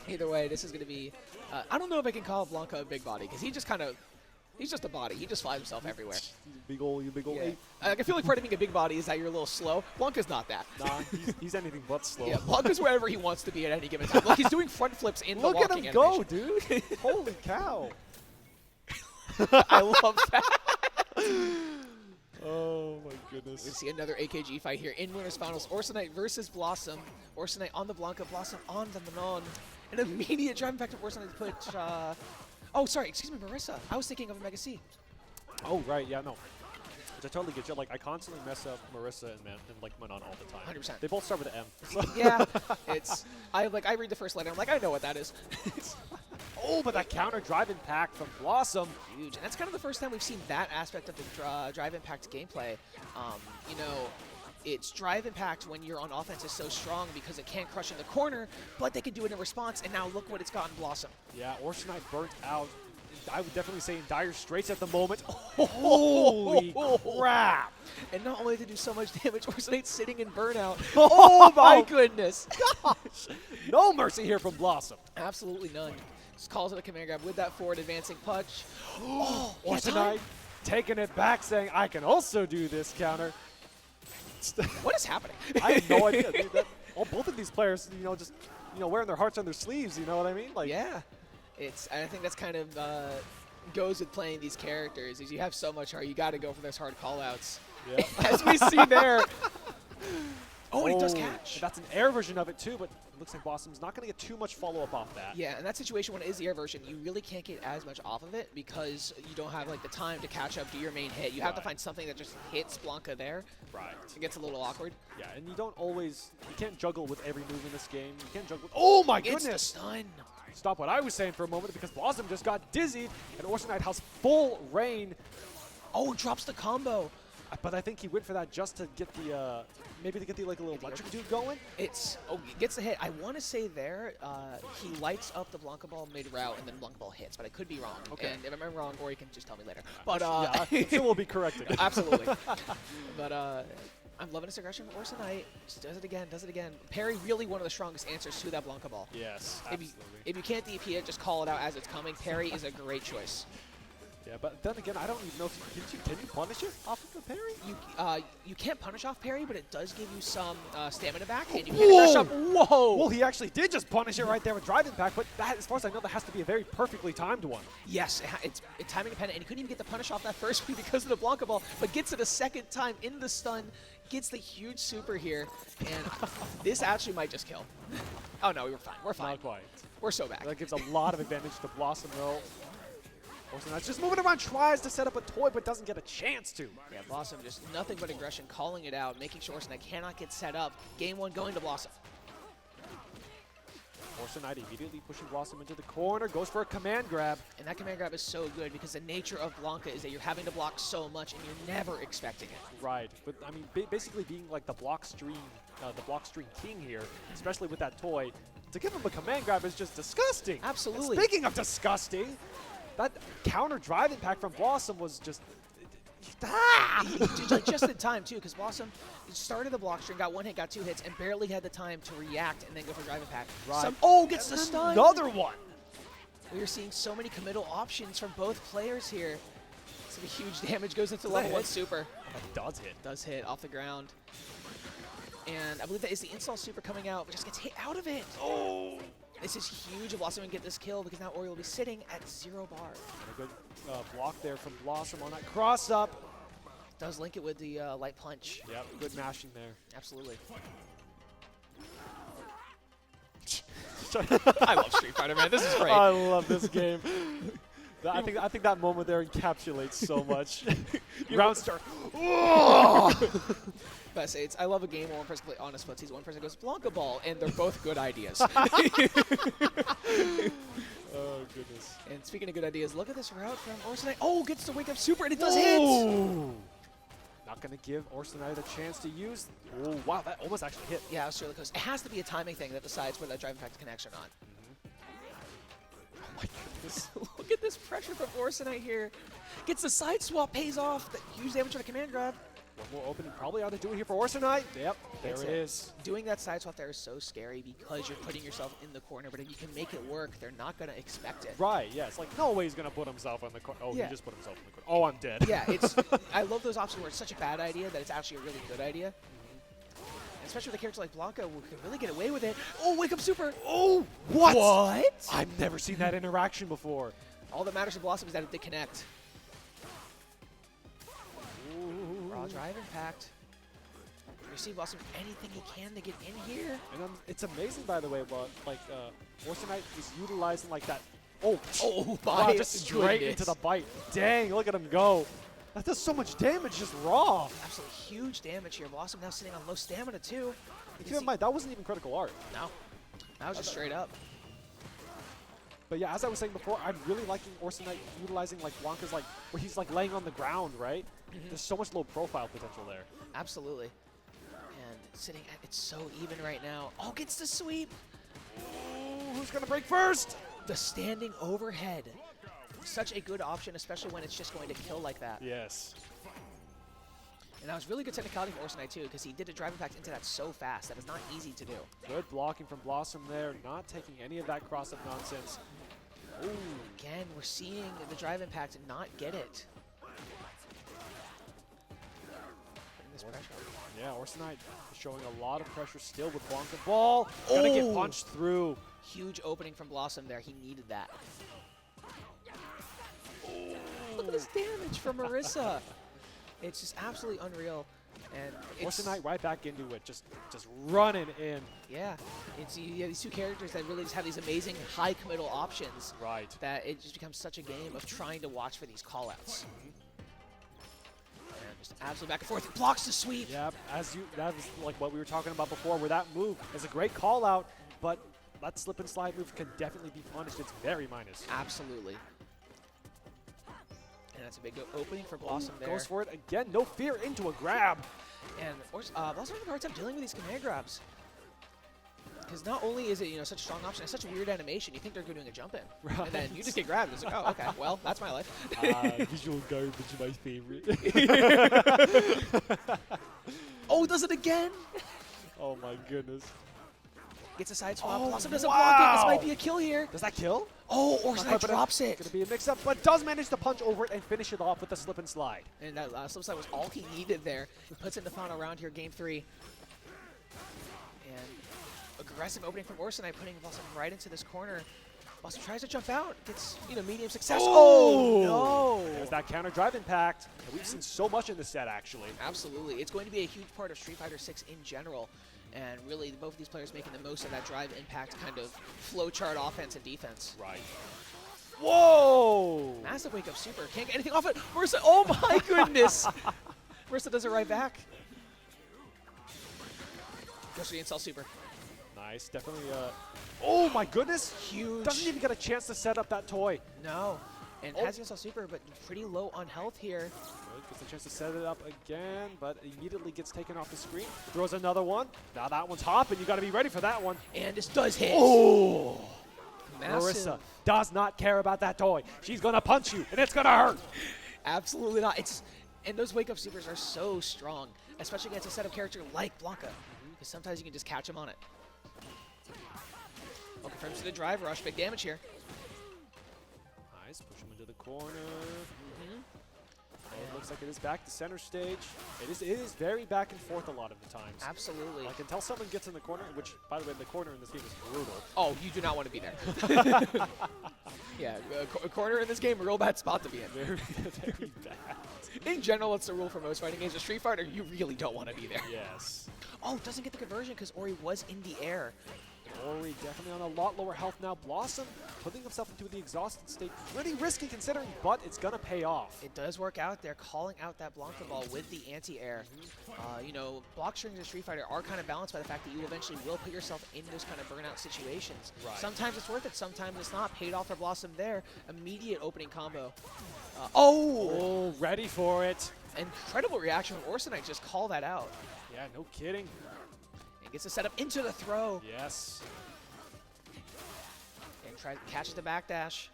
Either way, this is going to be... I don't know if I can call Blanka a big body, because he just kind of... He's just a body. He just flies himself everywhere. You big old Yeah. ape. I feel like part of being a big body is that you're a little slow. Blanka's not that. Nah, he's anything but slow. Yeah, Blanka's wherever he wants to be at any given time. Look, he's doing front flips in the Look walking at him animation. go, dude. Holy cow. I love that. Oh, my We goodness. see another AKG fight here in Winners Finals. Orsinite versus Blossom. Orsinite on the Blanka, Blossom on the Manon. An immediate drive impact of Orsinite to put... oh, sorry, excuse me, Marisa. I was thinking of a Mega C. Oh, right, yeah, no. Which I totally get you. Like, I constantly mess up Marisa and like Manon all the time. 100%. They both start with an M. So. Yeah, it's... I read the first letter. I'm like, I know what that is. Oh, but that counter drive impact from Blossom. Huge. And that's kind of the first time we've seen that aspect of the drive impact gameplay. You know, its drive impact when you're on offense is so strong because it can't crush in the corner, but they can do it in response, and now look what it's gotten Blossom. Yeah, Orsinite burnt out. I would definitely say in dire straits at the moment. Holy crap! And not only did it do so much damage, Orsinite's sitting in burnout. Oh my goodness! Gosh! No mercy here from Blossom. Absolutely none. Just calls it a command grab with that forward advancing punch. Oh, Orsinite taking it back, saying, I can also do this counter. What is happening? I have no idea. Dude, both of these players, just, wearing their hearts on their sleeves, you know what I mean? Like, yeah. I think that's kind of goes with playing these characters, is you have so much heart, you got to go for those hard callouts. Yeah. As we see there. Oh, and he does catch. That's an air version of it too, but it looks like Blossom's not going to get too much follow-up off that. Yeah, in that situation when it is the air version, you really can't get as much off of it because you don't have like the time to catch up to your main hit. You have to find something that just hits Blanka there. Right. It gets a little awkward. Yeah, and you can't juggle with every move in this game. You can't juggle with, oh my goodness! It's the stun. Stop what I was saying for a moment because Blossom just got dizzied and Orsinite has full reign. Oh, drops the combo. But I think he went for that just to get the, maybe to get the like a little electric dude going. He gets the hit. I want to say there, he lights up the Blanka ball mid-route and then Blanka ball hits, but I could be wrong. Okay. And if I'm wrong, or you can just tell me later. But yeah, I'm sure we'll be corrected. Absolutely. But I'm loving this aggression from Orsinite. Just does it again. Parry really one of the strongest answers to that Blanka ball. Yes, absolutely. If you can't DP it, just call it out as it's coming. Parry is a great choice. Yeah, but then again, I don't even know if can you punish it off of the parry? You can't punish off parry, but it does give you some stamina back, and you can rush up. Whoa! Well, he actually did just punish it right there with drive impact, but that, as far as I know, that has to be a very perfectly timed one. Yes, it's timing dependent, and he couldn't even get the punish off that first one because of the Blanka ball, but gets it a second time in the stun, gets the huge super here, and this actually might just kill. Oh no, we're fine. We're fine. Not quite. We're so back. That gives a lot of advantage to Blossom, though. Orsinite's just moving around, tries to set up a toy, but doesn't get a chance to. Yeah, Blossom just nothing but aggression, calling it out, making sure Orsinite cannot get set up. Game one going to Blossom. Orsinite immediately pushing Blossom into the corner, goes for a command grab. And that command grab is so good because the nature of Blanka is that you're having to block so much and you're never expecting it. Right, but I mean, basically being like the block stream king here, especially with that toy, to give him a command grab is just disgusting. Absolutely. And speaking of disgusting, that counter drive impact from Blossom was just... Just in time, too, because Blossom started the block string, got one hit, got two hits, and barely had the time to react and then go for drive impact. Right. Gets the stun! Another one! We are seeing so many committal options from both players here. Some huge damage goes into level 1 super. That does hit. Does hit off the ground. And I believe that is the install super coming out, but just gets hit out of it. Oh! This is huge if Blossom can get this kill because now Ori will be sitting at 0 bar. And a good block there from Blossom on that cross up. Does link it with the light punch. Yep, good mashing there. Absolutely. I love Street Fighter, man. This is great. I love this game. I think that moment there encapsulates so much. Round start. But I say I love a game where one person plays honest footsies, one person goes Blanka ball, and they're both good ideas. Oh, goodness. And speaking of good ideas, look at this route from Orsinite. Oh, gets the wake up super, and it does hit! Not going to give Orsinite a chance to use. Oh, wow, that almost actually hit. Yeah, it was really close. It has to be a timing thing that decides whether that drive impact connects or not. Oh my goodness. Look at this pressure from Orsinite here. Gets the side swap, pays off. That huge damage on a command grab. One more opening probably ought to do it here for Orsinite. Yep, there That's it is. Doing that side swap there is so scary because you're putting yourself in the corner, but if you can make it work, they're not going to expect it. Right, yeah, it's like, no way he's going to put himself in the corner. Oh, Yeah. he just put himself in the corner. Oh, I'm dead. Yeah, I love those options where it's such a bad idea that it's actually a really good idea. Especially with a character like Blanka who can really get away with it. Oh, wake up super! Oh, what? What? I've never seen that interaction before. All that matters to Blossom is that they connect. Ooh. Raw drive impact. Receive Blossom anything he can to get in here. And it's amazing, by the way, but like Orsinite is utilizing like that. Oh, Oh wow, my just straight goodness. into the bite. Dang, look at him go. That does so much damage just raw. Absolutely huge damage here. Blossom now sitting on low stamina too. Keep in mind, that wasn't even critical art. No, that was just straight up. But yeah, as I was saying before, I'm really liking Orsinite utilizing like Blanka's like, where he's like laying on the ground, right? There's so much low profile potential there. Absolutely. And sitting at, it's so even right now. Oh, gets the sweep. Ooh, who's gonna break first? The standing overhead. Such a good option, especially when it's just going to kill like that. Yes. And that was really good technicality from Orsinite too, because he did a drive impact into that so fast. That is not easy to do. Good blocking from Blossom there, not taking any of that cross-up nonsense. Ooh. Again, we're seeing the drive impact and not get it. Putting this pressure on. Yeah, Orsinite is showing a lot of pressure still with Blanka ball. Gonna get punched through. Huge opening from Blossom there. He needed that. Look at this damage from Marisa. It's just absolutely unreal. And it's, Orsinite right back into it, just running in. yeah, it's you have these two characters that really just have these amazing high committal options. Right. That it just becomes such a game of trying to watch for these callouts. And just absolutely back and forth. It blocks the sweep. Yep, that was like what we were talking about before, where that move is a great call out, but that slip and slide move can definitely be punished. It's very minus. Absolutely. And that's a big opening for Blossom there. Goes for it again, no fear into a grab. And Blossom having a hard time dealing with these command grabs. Because not only is it such a strong option, it's such a weird animation. You think they're doing a jump in, Right. and then you just get grabbed. It's like, oh, okay, well, that's my life. Visual garbage, my favorite. Oh, does it again? Oh my goodness. Gets a side swap. Oh, Blossom doesn't block it. This wow. might be a kill here. Does that kill? Oh, Not Orsinite quite, but drops it's it. gonna be a mix-up, but does manage to punch over it and finish it off with a slip and slide. And that slip slide was all he needed there. He puts it in the final round here, game 3. And aggressive opening from Orsinite, putting Blossom right into this corner. Blossom tries to jump out, gets medium success. Oh! Oh no! There's that counter drive impact. And we've seen so much in this set, actually. Absolutely. It's going to be a huge part of Street Fighter 6 in general. And really, both of these players making the most of that drive impact kind of flowchart offense and defense. Right. Whoa! Massive wake up super. Can't get anything off it. Marisa, oh my goodness! Marisa does it right back. Goes for the install super. Nice, definitely. Oh my goodness! Huge. Doesn't even get a chance to set up that toy. No. And has the install super, but pretty low on health here. Good, gets a chance to set it up again, but immediately gets taken off the screen. Throws another one. Now that one's hopping. You got to be ready for that one. And this does hit. Oh! Massive. Marisa does not care about that toy. She's gonna punch you, and it's gonna hurt. Absolutely not. And those wake up supers are so strong, especially against a set of character like Blanka, because sometimes you can just catch them on it. Oh, confirms to the drive rush. Big damage here. Nice, push him into the corner. Oh, it looks like it is back to center stage. It is very back and forth a lot of the times. Absolutely. Like until someone gets in the corner, which, by the way, the corner in this game is brutal. Oh, you do not want to be there. Yeah, a corner in this game, a real bad spot to be in. Very, very bad. In general, it's the rule for most fighting games. A Street Fighter, you really don't want to be there. Yes. Oh, doesn't get the conversion because Ori was in the air. Ori definitely on a lot lower health now. Blossom putting himself into the exhausted state. Pretty risky considering, but it's going to pay off. It does work out. They're calling out that Blanka ball with the anti-air. Block strings in Street Fighter are kind of balanced by the fact that you eventually will put yourself in those kind of burnout situations. Right. Sometimes it's worth it, sometimes it's not. Paid off for Blossom there. Immediate opening combo. Oh, ready for it. incredible reaction from Orsinite. Just call that out. Yeah, no kidding. And gets the setup into the throw. Yes. And catches the backdash.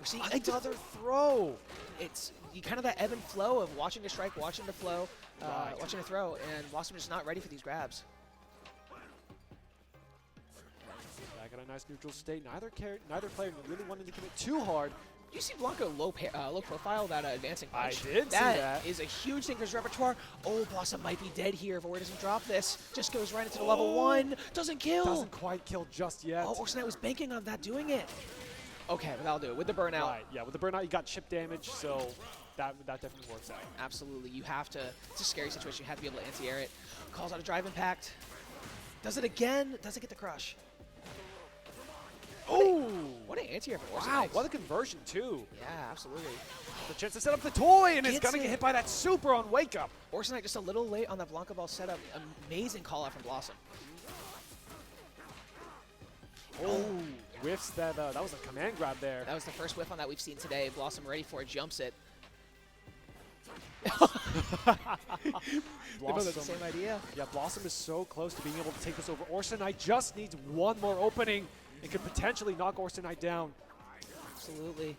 We're seeing Another throw. it's kind of that ebb and flow of watching the strike, watching the flow, watching the throw, and Blossom is just not ready for these grabs. Back at a nice neutral state. Neither player really wanted to commit too hard. You see Blanka low profile that advancing punch. I did see that. That is a huge thing for his repertoire. Oh, Blossom might be dead here if Ori doesn't drop this. Just goes right into the level 1. Doesn't kill. Doesn't quite kill just yet. Oh, Orsinite was banking on that doing it. Okay, but that'll do it with the burnout. Right, yeah, with the burnout, you got chip damage, so that definitely works out. Absolutely, you have to. It's a scary situation. You have to be able to anti-air it. Calls out a drive impact. Does it again. Doesn't get the crush. Oh! What an anti-air for Orsinite. Wow, what a conversion, too. Yeah, absolutely. The chance to set up the toy, and it's Gets going to it. get hit by that super on Wake Up. Orsinite just a little late on that Blanka ball setup. Amazing call out from Blossom. Oh, whiffs that. That was a command grab there. That was the first whiff on that we've seen today. Blossom ready for it, jumps it. Blossom. The same idea. Yeah, Blossom is so close to being able to take this over. Orsinite just needs one more opening and could potentially knock Orsinite down. Absolutely.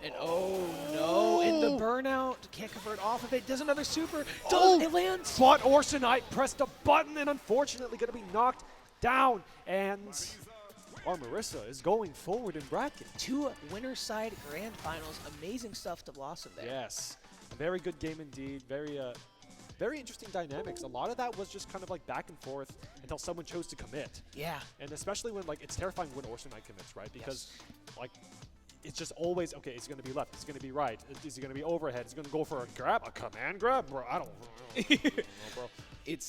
And oh no, and the burnout can't convert off of it. Does another super. Does it lands? But Orsinite pressed a button and unfortunately going to be knocked down. And our Marisa is going forward in bracket. 2 winner's side grand finals. Amazing stuff to Blossom there. Yes, a very good game indeed. Very interesting dynamics. A lot of that was just kind of like back and forth until someone chose to commit. Yeah. And especially when like it's terrifying when Orsinite commits, right? Because like it's just always okay. It's going to be left. It's going to be right. Is he going to be overhead? Is he going to go for a grab, a command grab, bro? I don't know, bro.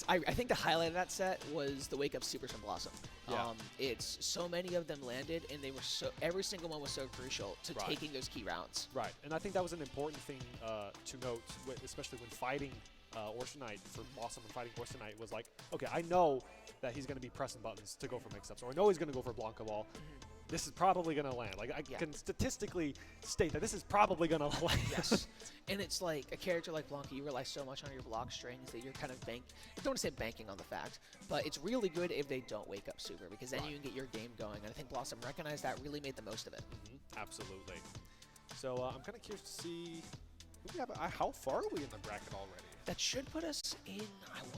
I think the highlight of that set was the wake up supers from Blossom. Yeah. It's so many of them landed, and they were every single one was so crucial to taking those key rounds. Right, and I think that was an important thing to note, especially when fighting Orsinite for Blossom and fighting Orsinite was like, okay, I know that he's going to be pressing buttons to go for mix-ups, or I know he's going to go for Blanka ball. This is probably going to land. Like I can statistically state that this is probably going to land. Yes. And it's like a character like Blanka, you rely so much on your block strings that you're kind of I don't want to say banking on the fact, but it's really good if they don't wake up super, because then you can get your game going. And I think Blossom recognized that, really made the most of it. Absolutely. So I'm kind of curious to see who we have. How far are we in the bracket already? That should put us in,